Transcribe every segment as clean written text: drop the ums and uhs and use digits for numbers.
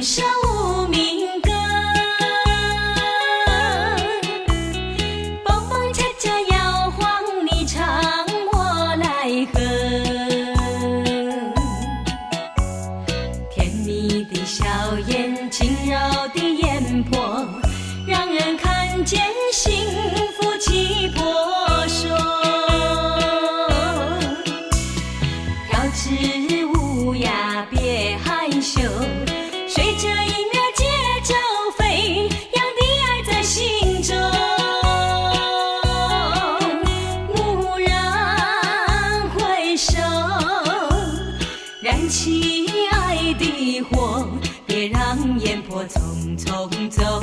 首民歌，蹦蹦恰恰摇晃，你唱我来和。甜蜜的笑颜，轻柔的眼波，让人看见幸福气魄说。跳支舞呀，别害羞，随着音乐节奏飞扬的爱在心中。蓦然回首，燃起爱的火，别让眼波匆匆走。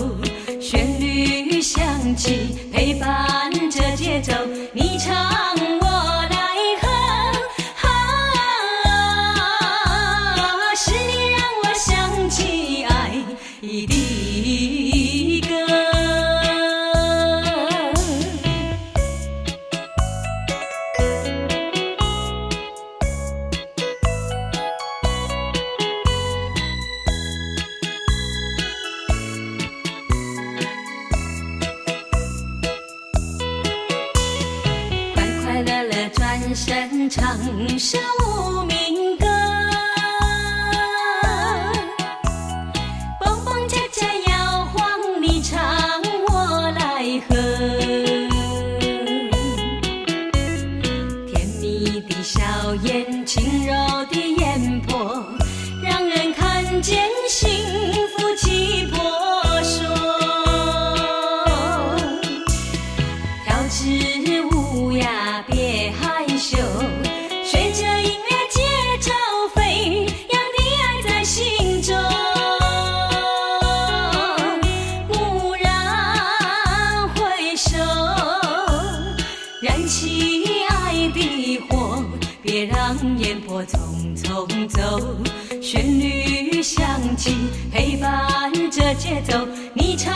旋律响起，陪伴着节奏，你唱我来和。是你让我想起爱的歌。快快乐乐转身唱首民歌，蹦蹦恰恰摇晃，你唱我来和。甜蜜的笑颜，轻柔的眼波，让人看见幸福气魄说。跳支舞呀，别害羞，随着音乐节奏飞扬的爱在心中。蓦然回首，燃起爱的火，别让眼波匆匆走。旋律响起，陪伴着节奏，你唱